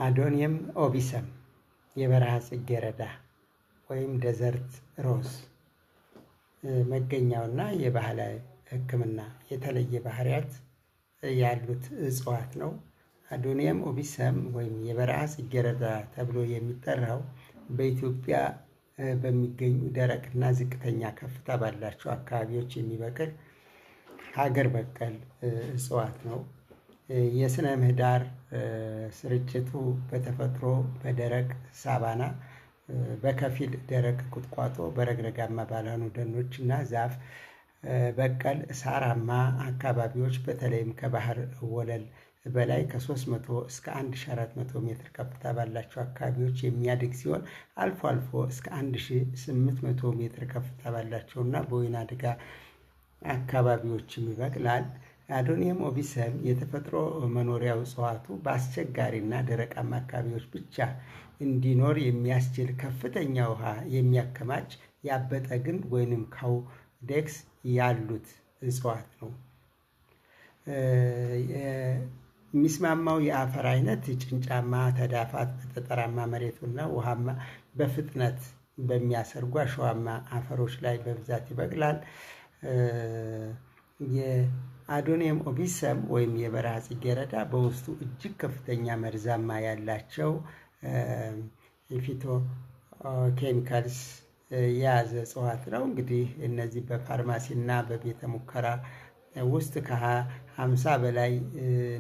አዶኒየም ኦቢሰም የበረሃ ጽጌረዳ ወይም ደዘርት ሮዝ መገኛውና የባህላዊ ሕክምና የተለየ ባህሪያት ያሉት እጽዋት ነው። አዶኒየም ኦቢሰም ወይም የበረሃ ጽጌረዳ ተብሎ የሚጠራው በኢትዮጵያ በሚገኙ ደረቅና ዝቅተኛ ከፍታ ባላቸው አካባቢዎች የሚበቅል ሀገር በቀል እጽዋት ነው። የስነ ምህዳር ስርጭቱ በተፈጥሮ በደረቅ ሳቫና፣ በከፊል ደረቅ ቁጥቋጦ፣ በረግረጋማ ባልሆኑ ደኖች እና ዛፍ በቀል ሳራማ አካባቢዎች በተለይም ከባህር ወለል በላይ ከ300 እስከ 1400 ሜትር ከፍታ ባላቸው አካባቢዎች የሚያድግ ሲሆን አልፎ አልፎ እስከ 1800 ሜትር ከፍታ ባላቸው እና በወይና ደጋ አካባቢዎችም ይበቅላል። አዶኒየም ኦቢሰም የተፈጥሮ መኖሪያው እጽዋቱ በአስቸጋሪና ደረቃማ አካባቢዎች ብቻ እንዲኖር የሚያስችል ከፍተኛ ውሃ የሚያከማች ያበጠ ግንድ ወይንም ካውዴክስ ያሉት እጽዋት ነው። የሚስማማው የአፈር አይነት ጭንጫማ፣ ተዳፋት፣ በጠጠራማ መሬቱና ውሃማ በፍጥነት በሚያሰርጉ አሸዋማ አፈሮች ላይ በብዛት ይበቅላል። የአዶኒየም ኦቢሰም ወይም የበረሃ ጽጌረዳ በውስጡ እጅግ ከፍተኛ መርዛማ ያላቸው የፊቶ ኬሚካልስ የያዘ እጽዋት ነው። እንግዲህ እነዚህ በፋርማሲ እና በቤተ ሙከራ ውስጥ ከ50 በላይ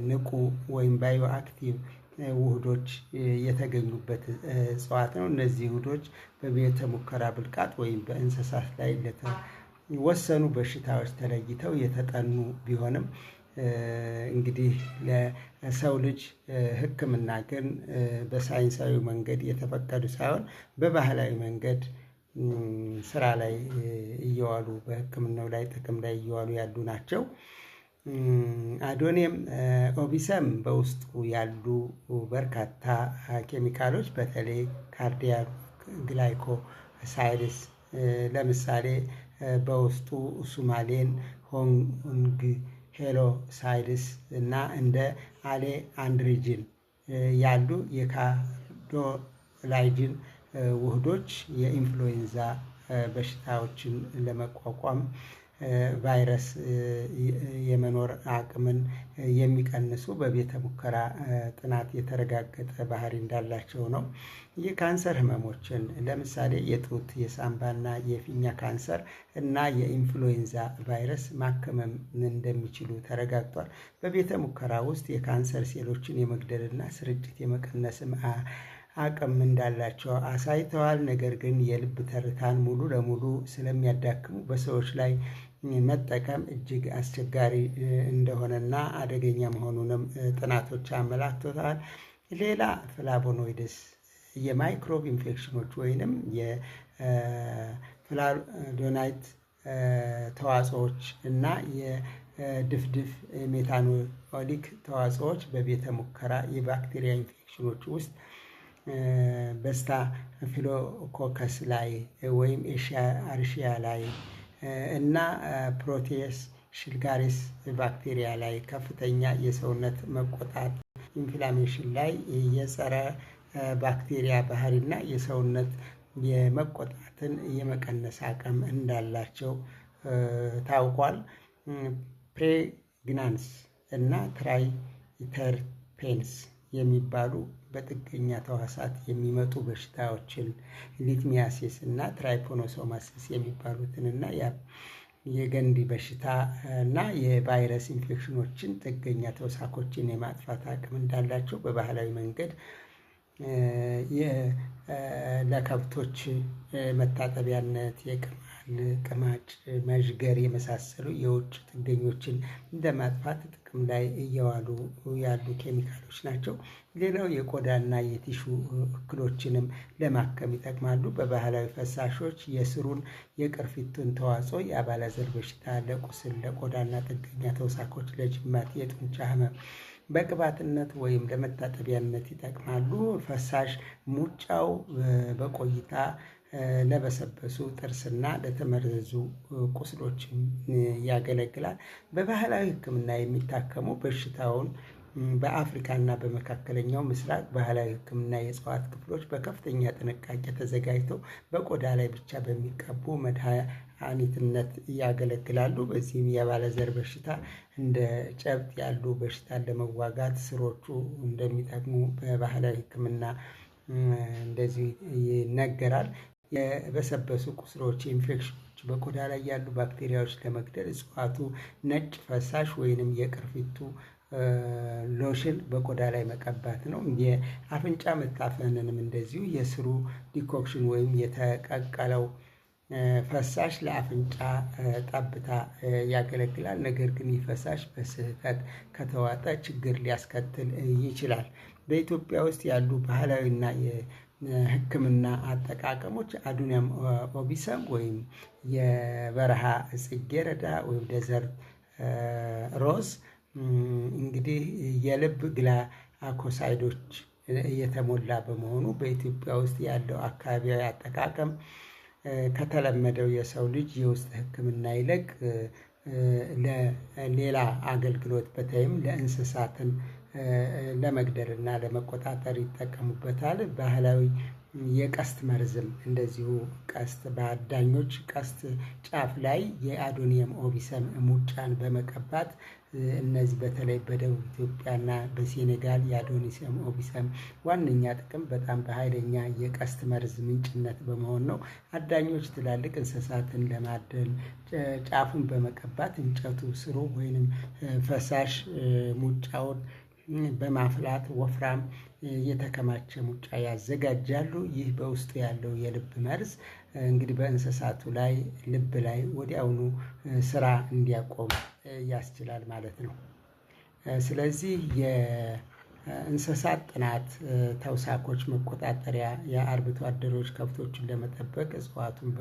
ንቁ ወይም ባዮ አክቲቭ ውህዶች የተገኙበት እጽዋት ነው። እነዚህ ውህዶች በቤተ ሙከራ ብልቃጥ ወይም በእንስሳት ላይ ለተወሰኑ በሽታዎች ተለይተው የተጠኑ ቢሆንም እንግዲህ ለሰው ልጅ ሕክምና ግን በሳይንሳዊ መንገድ የተፈቀዱ ሳይሆን በባህላዊ መንገድ ስራ ላይ እየዋሉ በሕክምናው ላይ ጥቅም ላይ እየዋሉ ያሉ ናቸው። አዶኒየም ኦቢሰም በውስጡ ያሉ በርካታ ኬሚካሎች በተለይ ካርዲያክ ግላይኮሳይድስ ለምሳሌ በውስጡ ሱማሌን፣ ሆንግ ሄሎሳይድስ እና እንደ አሌ አንድሪጂን ያሉ የካርዶላይጂን ውህዶች የኢንፍሉዌንዛ በሽታዎችን ለመቋቋም ቫይረስ የመኖር አቅምን የሚቀንሱ በቤተ ሙከራ ጥናት የተረጋገጠ ባህሪ እንዳላቸው ነው። የካንሰር ህመሞችን ለምሳሌ የጡት፣ የሳምባና የፊኛ ካንሰር እና የኢንፍሉዌንዛ ቫይረስ ማከመም እንደሚችሉ ተረጋግጧል። በቤተ ሙከራ ውስጥ የካንሰር ሴሎችን የመግደልና ስርጭት የመቀነስም አቅም እንዳላቸው አሳይተዋል። ነገር ግን የልብ ትርታን ሙሉ ለሙሉ ስለሚያዳክሙ በሰዎች ላይ መጠቀም እጅግ አስቸጋሪ እንደሆነና አደገኛ መሆኑንም ጥናቶች አመላክተዋል። ሌላ ፍላቮኖይድስ የማይክሮብ ኢንፌክሽኖች ወይንም የፍላቮኖይድ ተዋጽኦዎች እና የድፍድፍ ሜታኖሊክ ተዋጽኦዎች በቤተ ሙከራ የባክቴሪያ ኢንፌክሽኖች ውስጥ በስታፊሎኮከስ ላይ ወይም አርሺያ ላይ እና ፕሮቴየስ ሽልጋሪስ ባክቴሪያ ላይ ከፍተኛ የሰውነት መቆጣት ኢንፍላሜሽን ላይ የጸረ ባክቴሪያ ባህሪና የሰውነት የመቆጣትን የመቀነስ አቅም እንዳላቸው ታውቋል። ፕሬግናንስ እና ትራይተርፔንስ የሚባሉ በጥገኛ ተዋሳት የሚመጡ በሽታዎችን ሊትሚያሲስ እና ትራይፖኖሶማሲስ የሚባሉትን እና የገንዲ በሽታ እና የቫይረስ ኢንፌክሽኖችን ጥገኛ ተውሳኮችን የማጥፋት አቅም እንዳላቸው በባህላዊ መንገድ ለከብቶች መታጠቢያነት ቅማጭ፣ መዥገር የመሳሰሉ የውጭ ጥገኞችን እንደማጥፋት ጥቅም ላይ እየዋሉ ያሉ ኬሚካሎች ናቸው። ሌላው የቆዳና የቲሹ እክሎችንም ለማከም ይጠቅማሉ። በባህላዊ ፈሳሾች የስሩን የቅርፊቱን ተዋጽኦ፣ የአባላዘር በሽታ፣ ለቁስል፣ ለቆዳና ጥገኛ ተውሳኮች፣ ለጅማት፣ የጡንቻ ህመም በቅባትነት ወይም ለመታጠቢያነት ይጠቅማሉ። ፈሳሽ ሙጫው በቆይታ ለበሰበሱ ጥርስና ለተመረዙ ቁስሎችም ያገለግላል። በባህላዊ ሕክምና የሚታከሙ በሽታውን በአፍሪካና በመካከለኛው ምስራቅ ባህላዊ ሕክምና የእጽዋት ክፍሎች በከፍተኛ ጥንቃቄ ተዘጋጅተው በቆዳ ላይ ብቻ በሚቀቡ መድኃኒትነት ያገለግላሉ። በዚህም የአባለዘር በሽታ እንደ ጨብጥ ያሉ በሽታን ለመዋጋት ስሮቹ እንደሚጠቅሙ በባህላዊ ሕክምና እንደዚህ ይነገራል። የበሰበሱ ቁስሎች፣ ኢንፌክሽኖች፣ በቆዳ ላይ ያሉ ባክቴሪያዎች ለመግደል እጽዋቱ ነጭ ፈሳሽ ወይንም የቅርፊቱ ሎሽን በቆዳ ላይ መቀባት ነው። የአፍንጫ መታፈንንም እንደዚሁ የስሩ ዲኮክሽን ወይም የተቀቀለው ፈሳሽ ለአፍንጫ ጠብታ ያገለግላል። ነገር ግን ይህ ፈሳሽ በስህተት ከተዋጠ ችግር ሊያስከትል ይችላል። በኢትዮጵያ ውስጥ ያሉ ባህላዊና የሕክምና አጠቃቀሞች አዱኒያም ኦቢሰም ወይም የበረሃ ጽጌረዳ ወይም ደዘርት ሮዝ እንግዲህ የልብ ግላኮሳይዶች የተሞላ በመሆኑ በኢትዮጵያ ውስጥ ያለው አካባቢያዊ አጠቃቀም ከተለመደው የሰው ልጅ የውስጥ ሕክምና ይልቅ ለሌላ አገልግሎት በተለይም ለእንስሳትን ለመግደል እና ለመቆጣጠር ይጠቀሙበታል። ባህላዊ የቀስት መርዝም እንደዚሁ ቀስት በአዳኞች ቀስት ጫፍ ላይ የአዶኒየም ኦቢሰም ሙጫን በመቀባት እነዚህ በተለይ በደቡብ ኢትዮጵያና በሴኔጋል የአዶኒየም ኦቢሰም ዋነኛ ጥቅም በጣም በኃይለኛ የቀስት መርዝ ምንጭነት በመሆን ነው። አዳኞች ትላልቅ እንስሳትን ለማደን ጫፉን በመቀባት እንጨቱ ስሩ ወይንም ፈሳሽ ሙጫውን በማፍላት ወፍራም የተከማቸ ሙጫ ያዘጋጃሉ። ይህ በውስጡ ያለው የልብ መርዝ እንግዲህ በእንስሳቱ ላይ ልብ ላይ ወዲያውኑ ስራ እንዲያቆም ያስችላል ማለት ነው። ስለዚህ የእንስሳት ጥናት ተውሳኮች መቆጣጠሪያ የአርብቶ አደሮች ከብቶችን ለመጠበቅ እጽዋቱን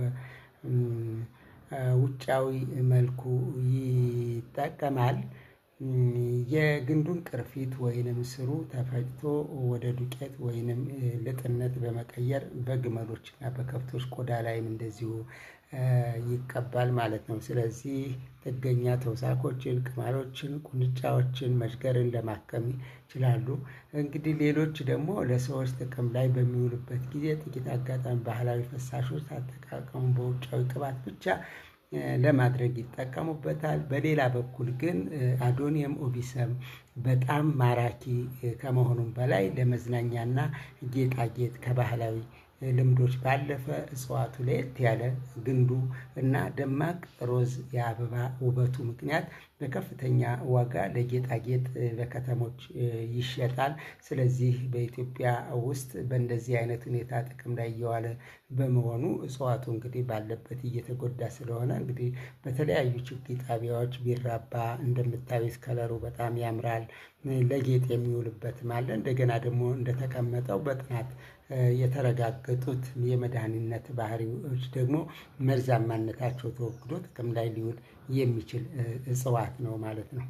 በውጫዊ መልኩ ይጠቀማል። የግንዱን ቅርፊት ወይንም ስሩ ተፈጭቶ ወደ ዱቄት ወይንም ልጥነት በመቀየር በግመሎችና በከብቶች ቆዳ ላይም እንደዚሁ ይቀባል ማለት ነው። ስለዚህ ጥገኛ ተውሳኮችን፣ ቅማሎችን፣ ቁንጫዎችን፣ መዥገርን ለማከም ይችላሉ። እንግዲህ ሌሎች ደግሞ ለሰዎች ጥቅም ላይ በሚውሉበት ጊዜ ጥቂት አጋጣሚ ባህላዊ ፈሳሾች አጠቃቀሙ በውጫዊ ቅባት ብቻ ለማድረግ ይጠቀሙበታል። በሌላ በኩል ግን አዶኒየም ኦቢሰም በጣም ማራኪ ከመሆኑም በላይ ለመዝናኛና ጌጣጌጥ ከባህላዊ ልምዶች ባለፈ እጽዋቱ ለየት ያለ ግንዱ እና ደማቅ ሮዝ የአበባ ውበቱ ምክንያት በከፍተኛ ዋጋ ለጌጣጌጥ በከተሞች ይሸጣል። ስለዚህ በኢትዮጵያ ውስጥ በእንደዚህ አይነት ሁኔታ ጥቅም ላይ እየዋለ በመሆኑ እጽዋቱ እንግዲህ ባለበት እየተጎዳ ስለሆነ እንግዲህ በተለያዩ ችግኝ ጣቢያዎች ቢራባ እንደምታዩት ከለሩ በጣም ያምራል። ለጌጥ የሚውልበትም አለ። እንደገና ደግሞ እንደተቀመጠው በጥናት የተረጋገጡት የመድኃኒትነት ባህሪዎች ደግሞ መርዛማነታቸው ተወግዶ ጥቅም ላይ ሊውል የሚችል እጽዋት ነው ማለት ነው።